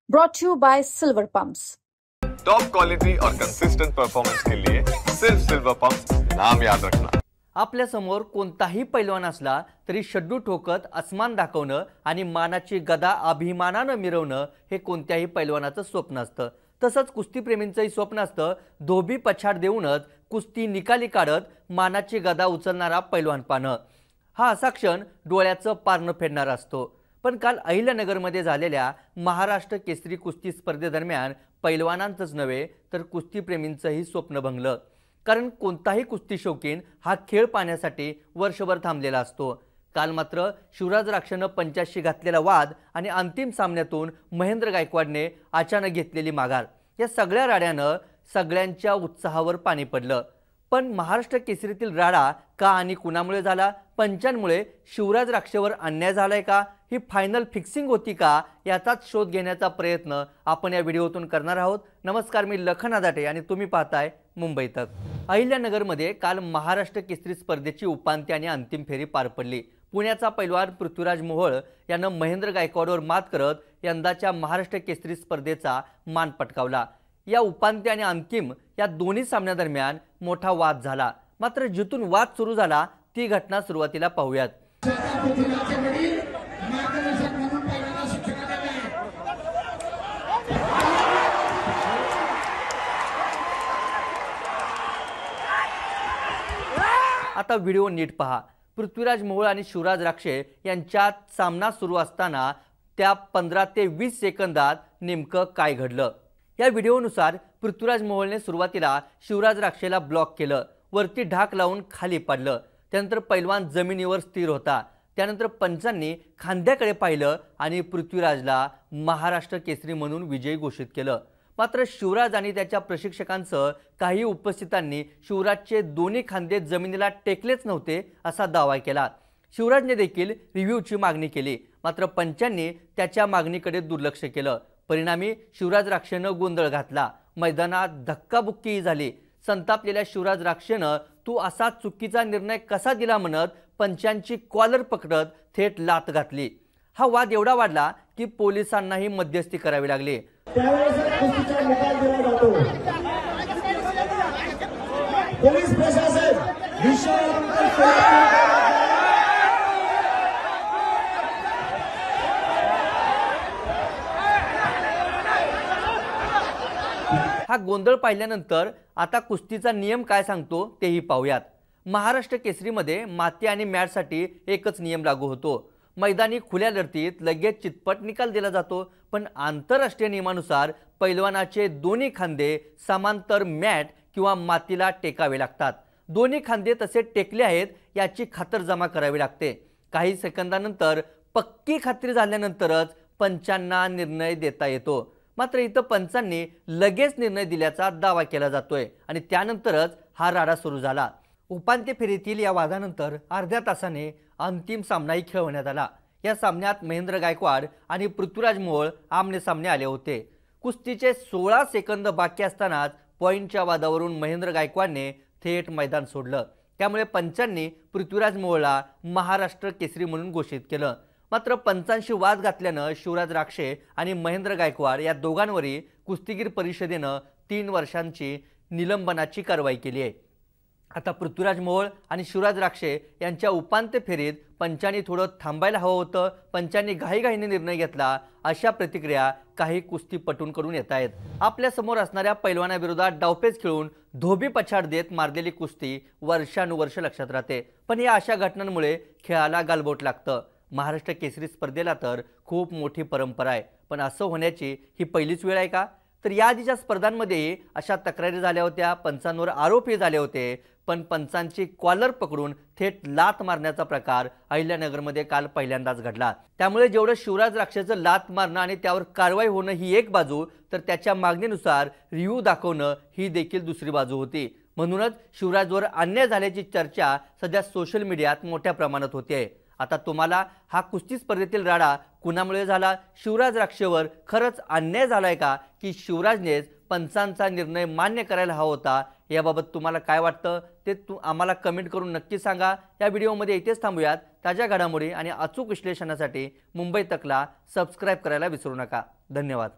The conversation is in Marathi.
brought to you by Silver Pumps. Top quality और कंसिस्टेंट परफॉर्मेंस के लिए सिर्फ सिल्वर पंप्स नाम याद रखना। आपल्या समोर कोणताही पैलवान असला तरी शड्डू ठोकत आसमान दाखवणं आणि मानाची गदा अभिमानानं मिरवणं हे कोणत्याही पैलवानाचं स्वप्न असतं। तसंच कुस्तीप्रेमींचंही स्वप्न असतं धोबी पछाड देऊनच कुस्ती निकाली काढत मानाची गदा उचलणारा पैलवान पाहणं। हा असा क्षण डोळ्याचं पारणं फेडणारा असतो। पण काल अहिल्यानगरमध्ये झालेल्या महाराष्ट्र केसरी कुस्ती स्पर्धेदरम्यान पैलवानांचंच नव्हे तर कुस्तीप्रेमींचंही स्वप्न भंगलं। कारण कोणताही कुस्ती शौकीन हा खेळ पाहण्यासाठी वर्षभर थांबलेला असतो। काल मात्र शिवराज राक्षेनं पंचाशी घातलेला वाद आणि अंतिम सामन्यातून महेंद्र गायकवाडने अचानक घेतलेली माघार या सगळ्या राड्यानं सगळ्यांच्या उत्साहावर पाणी पडलं। पण महाराष्ट्र केसरीतील राडा का आणि कुणामुळे झाला, पंचांमुळे शिवराज राक्षेवर अन्याय झालाय का, ही फायनल फिक्सिंग होती का, याचाच शोध घेण्याचा प्रयत्न आपण या व्हिडिओतून करणार आहोत। नमस्कार, मी लखन आदाटे आणि तुम्ही पाहताय मुंबई तक। अहिल्यानगरमध्ये काल महाराष्ट्र केसरी स्पर्धेची उपांत्य आणि अंतिम फेरी पार पडली। पुण्याचा पैलवान पृथ्वीराज मोहोळ यानं महेंद्र गायकवाडवर मात करत यंदाच्या महाराष्ट्र केसरी स्पर्धेचा मान पटकावला। या उपांत्य आणि अंतिम या दोन्ही सामन्यादरम्यान मोठा वाद झाला। मात्र जिथून वाद सुरू झाला ती घटना सुरुवातीला पाहूयात। आता व्हिडिओ नीट पहा। पृथ्वीराज मोहोळ आणि शिवराज राक्षे यांच्यात सामना सुरू असताना त्या 15 ते 20 सेकंदात नेमकं काय घडलं। या व्हिडिओनुसार पृथ्वीराज मोहोळने सुरुवातीला शिवराज राक्षेला ब्लॉक केलं, वरती ढाक लावून खाली पाडलं। त्यानंतर पैलवान जमिनीवर स्थिर होता। त्यानंतर पंचांनी खांद्याकडे पाहिलं आणि पृथ्वीराजला महाराष्ट्र केसरी म्हणून विजयी घोषित केलं। मात्र शिवराज आणि त्याच्या प्रशिक्षकांसह काही उपस्थितांनी शिवराजचे दोन्ही खांदे जमिनीला टेकलेच नव्हते असा दावा केला। शिवराजने देखील रिव्ह्यूची मागणी केली, मात्र पंचांनी त्याच्या मागणीकडे दुर्लक्ष केलं। परिणामी शिवराज राक्षेनं गोंधळ घातला, मैदानात धक्काबुक्की झाली। संतापलेल्या शिवराज राक्षेनं तू असा चुकीचा निर्णय कसा दिला म्हणत पंचांची कॉलर पकडत थेट लात घातली। हा वाद एवढा वाढला की पोलिसांनाही मध्यस्थी करावी लागली। पोलीस प्रशासन हा गोंधळ पाहिल्यानंतर आता कुस्तीचा नियम काय सांगतो तेही पाहूयात। महाराष्ट्र केसरीमध्ये माती आणि मॅटसाठी एकच नियम लागू होतो। मैदानी खुल्या लढतीत लगेच चितपट निकाल दिला जातो, पण आंतरराष्ट्रीय नियमानुसार पैलवानाचे दोन्ही खांदे समांतर मॅट किंवा मातीला टेकावे लागतात। दोन्ही खांदे तसे टेकले आहेत याची खातरजमा करावी लागते। काही सेकंदानंतर पक्की खात्री झाल्यानंतरच पंचांना निर्णय देता येतो। मात्र इथं पंचांनी लगेच निर्णय दिल्याचा दावा केला जातोय आणि त्यानंतरच हा राडा सुरू झाला। उपांत्य फेरीतील या वादानंतर अर्ध्या तासाने अंतिम सामनाही खेळवण्यात आला। या सामन्यात महेंद्र गायकवाड आणि पृथ्वीराज मोहोळ आमने सामने आले होते। कुस्तीचे 16 सेकंद बाकी असतानाच पॉइंटच्या वादावरून महेंद्र गायकवाडने थेट मैदान सोडलं। त्यामुळे पंचांनी पृथ्वीराज मोहोळला महाराष्ट्र केसरी म्हणून घोषित केलं। मात्र पंचांशी वाद घातल्यानं शिवराज राक्षे आणि महेंद्र गायकवाड या दोघांवरही कुस्तीगीर परिषदेनं 3 वर्षांची निलंबनाची कारवाई केली आहे। आता पृथ्वीराज मोहोळ आणि शिवराज राक्षे यांच्या उपांत्य फेरीत पंचांनी थोडं थांबायला हवं होतं, पंचांनी घाईघाईने निर्णय घेतला, अशा प्रतिक्रिया काही कुस्तीपटूंकडून येत आहेत। आपल्या समोर असणाऱ्या पैलवानाविरोधात डावपेच खेळून धोबी पछाड देत मारलेली कुस्ती वर्षानुवर्ष लक्षात राहते, पण या अशा घटनांमुळे खेळाला गालबोट लागतं। महाराष्ट्र केसरी स्पर्धेला तर खूप मोठी परंपरा आहे, पण असं होण्याची ही पहिलीच वेळ आहे का? तर या आधीच्या स्पर्धांमध्येही अशा तक्रारी झाल्या होत्या, पंचांवर आरोपही झाले होते, पण पंचांची कॉलर पकडून थेट लात मारण्याचा प्रकार अहिल्यानगरमध्ये काल पहिल्यांदाच घडला। त्यामुळे जेवढं शिवराज राक्षेचं लात मारणं आणि त्यावर कारवाई होणं ही एक बाजू, तर त्याच्या मागणीनुसार रिव्ह्यू दाखवणं ही देखील दुसरी बाजू होती। म्हणूनच शिवराजवर अन्याय झाल्याची चर्चा सध्या सोशल मीडियात मोठ्या प्रमाणात होते। आता तुम्हाला हा कुस्ती स्पर्धेतील राडा कुणामुळे झाला, शिवराज राक्षेवर खरंच अन्याय झालाय का, की शिवराजनेच पंचांचा निर्णय मान्य करायला हवा होता, याबाबत तुम्हाला काय वाटतं ते आम्हाला कमेंट करून नक्की सांगा। या व्हिडिओमध्ये इथेच थांबूयात। ताज्या घडामोडी आणि अचूक विश्लेषणासाठी मुंबई तकला सबस्क्राइब करायला विसरू नका। धन्यवाद।